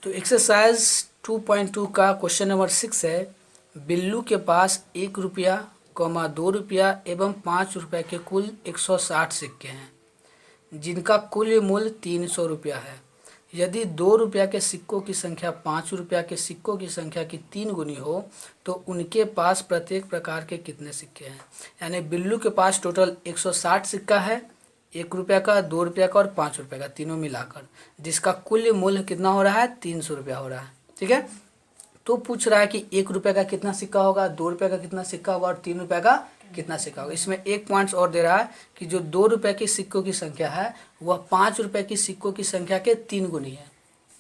तो एक्सरसाइज 2.2 का question number 6 है। बिल्लू के पास 1 रुपया, 2 रुपया एवं 5 रुपये के कुल 160 सिक्के हैं, जिनका कुल मूल्य 300 रुपया है। यदि 2 रुपया के सिक्कों की संख्या 5 रुपया के सिक्कों की संख्या की 3 गुनी हो तो उनके पास प्रत्येक प्रकार के कितने सिक्के हैं। यानी बिल्लू के पास टोटल 160 सिक्का है, 1 रुपया का, 2 रुपया का और 5 रुपये का, तीनों मिलाकर, जिसका कुल मूल्य कितना हो रहा है, 300 रुपया हो रहा है। ठीक है, तो पूछ रहा है कि 1 रुपये का कितना सिक्का होगा, 2 रुपये का कितना सिक्का होगा और 3 रुपये का कितना सिक्का होगा। इसमें एक पॉइंट्स और दे रहा है कि जो 2 रुपये के सिक्कों की संख्या है वह 5 रुपये की सिक्कों की संख्या के 3 गुनी है।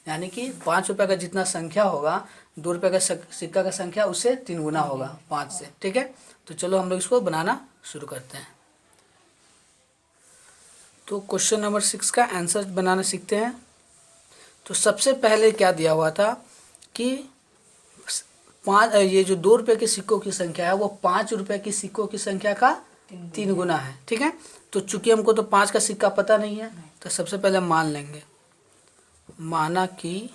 यानी कि 5 रुपये का जितना संख्या होगा 2 रुपये का सिक्का का संख्या उससे 3 गुना होगा 5 से। ठीक है, तो चलो हम लोग इसको बनाना शुरू करते हैं। तो क्वेश्चन नंबर 6 का आंसर बनाना सीखते हैं। तो सबसे पहले क्या दिया हुआ था कि ये जो 2 रुपये के सिक्कों की संख्या है वो 5 रुपये की सिक्कों की संख्या का 3 गुना है। ठीक है, तो चूंकि हमको तो 5 का सिक्का पता नहीं है तो सबसे पहले मान लेंगे, माना कि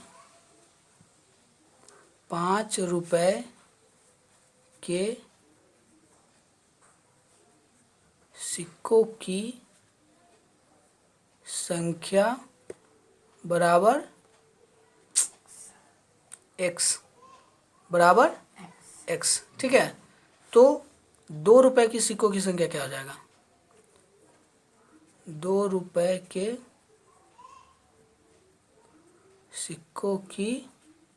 5 रुपये के सिक्कों की संख्या बराबर x बराबर x। ठीक है, तो 2 रुपये की सिक्कों की संख्या क्या हो जाएगा, 2 रुपये के सिक्कों की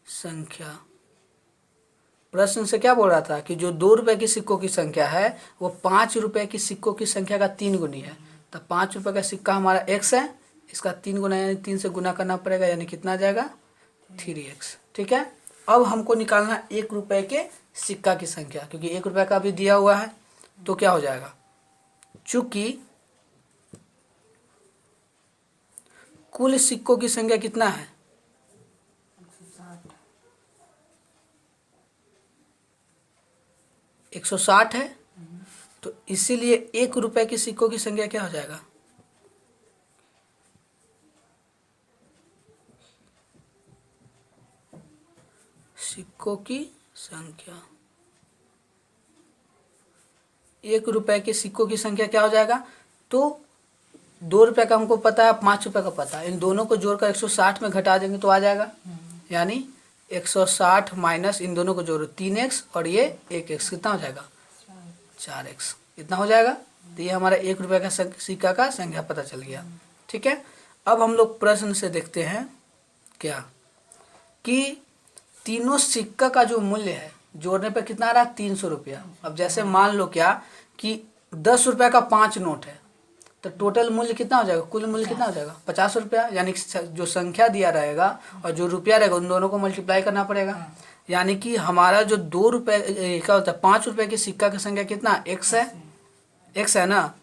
संख्या, प्रश्न से क्या बोल रहा था कि जो 2 रुपये की सिक्कों की संख्या है वो 5 रुपये की सिक्कों की संख्या का 3 गुनी है। तो 5 रुपये का सिक्का हमारा x है, इसका 3 गुना यानी 3 से गुना करना पड़ेगा, यानी कितना आ जाएगा 3x। ठीक है, अब हमको निकालना 1 रुपये के सिक्का की संख्या, क्योंकि 1 रुपये का भी दिया हुआ है। तो क्या हो जाएगा, चूंकि कुल सिक्कों की संख्या कितना है 160 है, तो इसीलिए 1 रुपये की सिक्कों की संख्या क्या हो जाएगा, सिक्कों की संख्या, 1 रुपये के सिक्कों की संख्या क्या हो जाएगा। तो 2 रुपये का हमको पता है, 5 रुपये का पता है, इन दोनों को जोड़कर 160 में घटा देंगे तो आ जाएगा। यानी 160 माइनस इन दोनों को जोड़ो 3x और ये 1x, कितना हो जाएगा 4x, इतना हो जाएगा। तो ये हमारा 1 रुपये का सिक्का का संख्या पता चल गया। ठीक है, अब हम लोग प्रश्न से देखते हैं क्या कि तीनों सिक्का का जो मूल्य है जोड़ने पे कितना आ रहा है 300 रुपया। अब जैसे मान लो क्या कि 10 रुपये का 5 नोट है तो टोटल मूल्य कितना हो जाएगा, कुल मूल्य कितना हो जाएगा 50 रुपया। यानी जो संख्या दिया रहेगा और जो रुपया रहेगा उन दोनों को मल्टीप्लाई करना पड़ेगा। यानी कि हमारा जो 2 रुपये क्या होता है 5 रुपये के सिक्का की संख्या कितना x है, x है ना,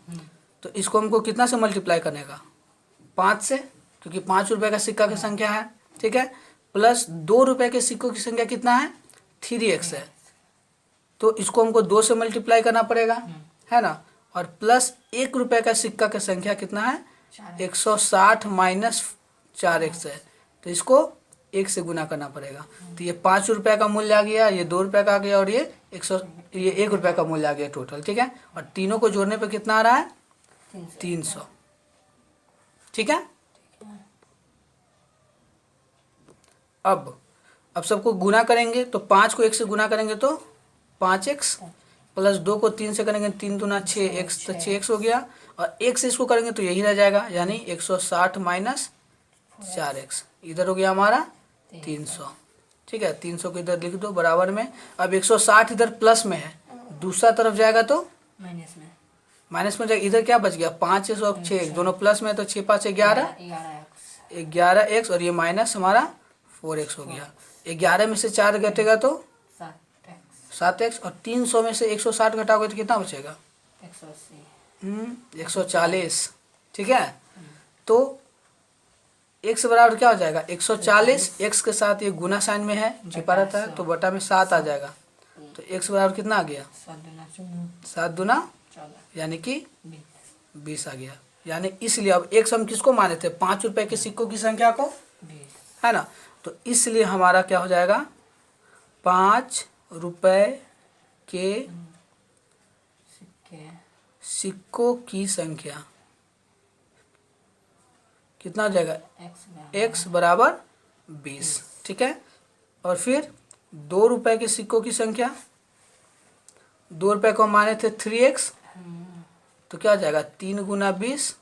तो इसको हमको कितना से मल्टीप्लाई करने का 5 से, क्योंकि 5 रुपये का सिक्का की संख्या है। ठीक है, प्लस 2 रुपये के सिक्कों की संख्या कितना है 3x है, तो इसको हमको 2 से मल्टीप्लाई करना पड़ेगा, है ना, और प्लस 1 रुपये का सिक्का की संख्या कितना है 160 माइनस 4x है, तो इसको 1 से गुना करना पड़ेगा। तो ये 5 रुपये का मूल्य आ गया, ये 2 रुपये का आ गया और ये 1 रुपये का मूल्य आ गया टोटल। ठीक है, और तीनों को जोड़ने पे कितना आ रहा है 300। ठीक है, अब सबको गुना करेंगे तो 5 को 1 से गुना करेंगे तो 5x, प्लस 2 को 3 से करेंगे 3 दूना 6x, तो 6x हो गया, और 1 से इसको करेंगे तो यही रह जाएगा, यानी 160 माइनस 4x, इधर हो गया हमारा 300। ठीक है, 300 को इधर लिख दो बराबर में। अब 160 इधर प्लस में है, दूसरा तरफ जाएगा तो माइनस में जाएगा। इधर क्या बच गया 5 और 6 दोनों प्लस में, तो 6 5 11x और ये माइनस हमारा 4x हो गया। 11 में से 4 घटेगा तो 7x, और 300 में से 160 घटाओगे तो कितना बचेगा 140। ठीक है, तो x बराबर क्या हो जाएगा 140, x के साथ ये गुना साइन में है छिपा रहता है तो बटा में 7 आ जाएगा, तो x बराबर कितना आ गया 7 दूना यानी कि 20 आ गया। यानी इसलिए अब x हम किसको माने थे 5 रुपये के सिक्कों की संख्या को, है ना, तो इसलिए हमारा क्या हो जाएगा, 5 रुपए के सिक्कों की संख्या कितना हो जाएगा, x बराबर 20। ठीक है। और फिर 2 रुपए के सिक्कों की संख्या, 2 रुपए को माने थे 3x, तो क्या हो जाएगा 3 गुना 20,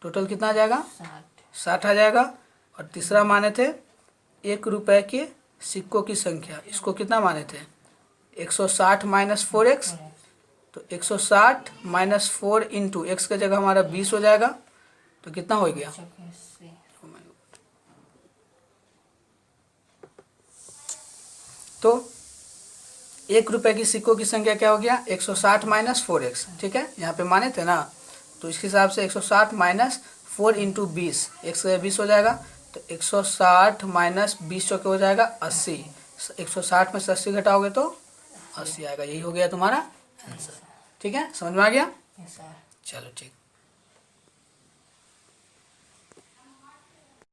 टोटल कितना आ जाएगा 60 आ जाएगा। और तीसरा माने थे 1 रुपए के सिक्कों की संख्या, इसको कितना माने थे 160 माइनस 4x, तो 160 माइनस 4 इंटू एक्स की जगह हमारा 20 हो जाएगा, तो कितना हो गया, तो 1 रुपए की सिक्कों की संख्या क्या हो गया 160 माइनस 4x। ठीक है, यहाँ पे माने थे ना, तो इसके हिसाब से 160 माइनस 4 इंटू 20, एक्स का 20 हो जाएगा, तो 160 माइनस 20 चौके हो जाएगा 80, 160 में से 80 घटाओगे तो 80 आएगा। यही हो गया तुम्हारा आंसर। ठीक है, समझ में आ गया। चलो ठीक।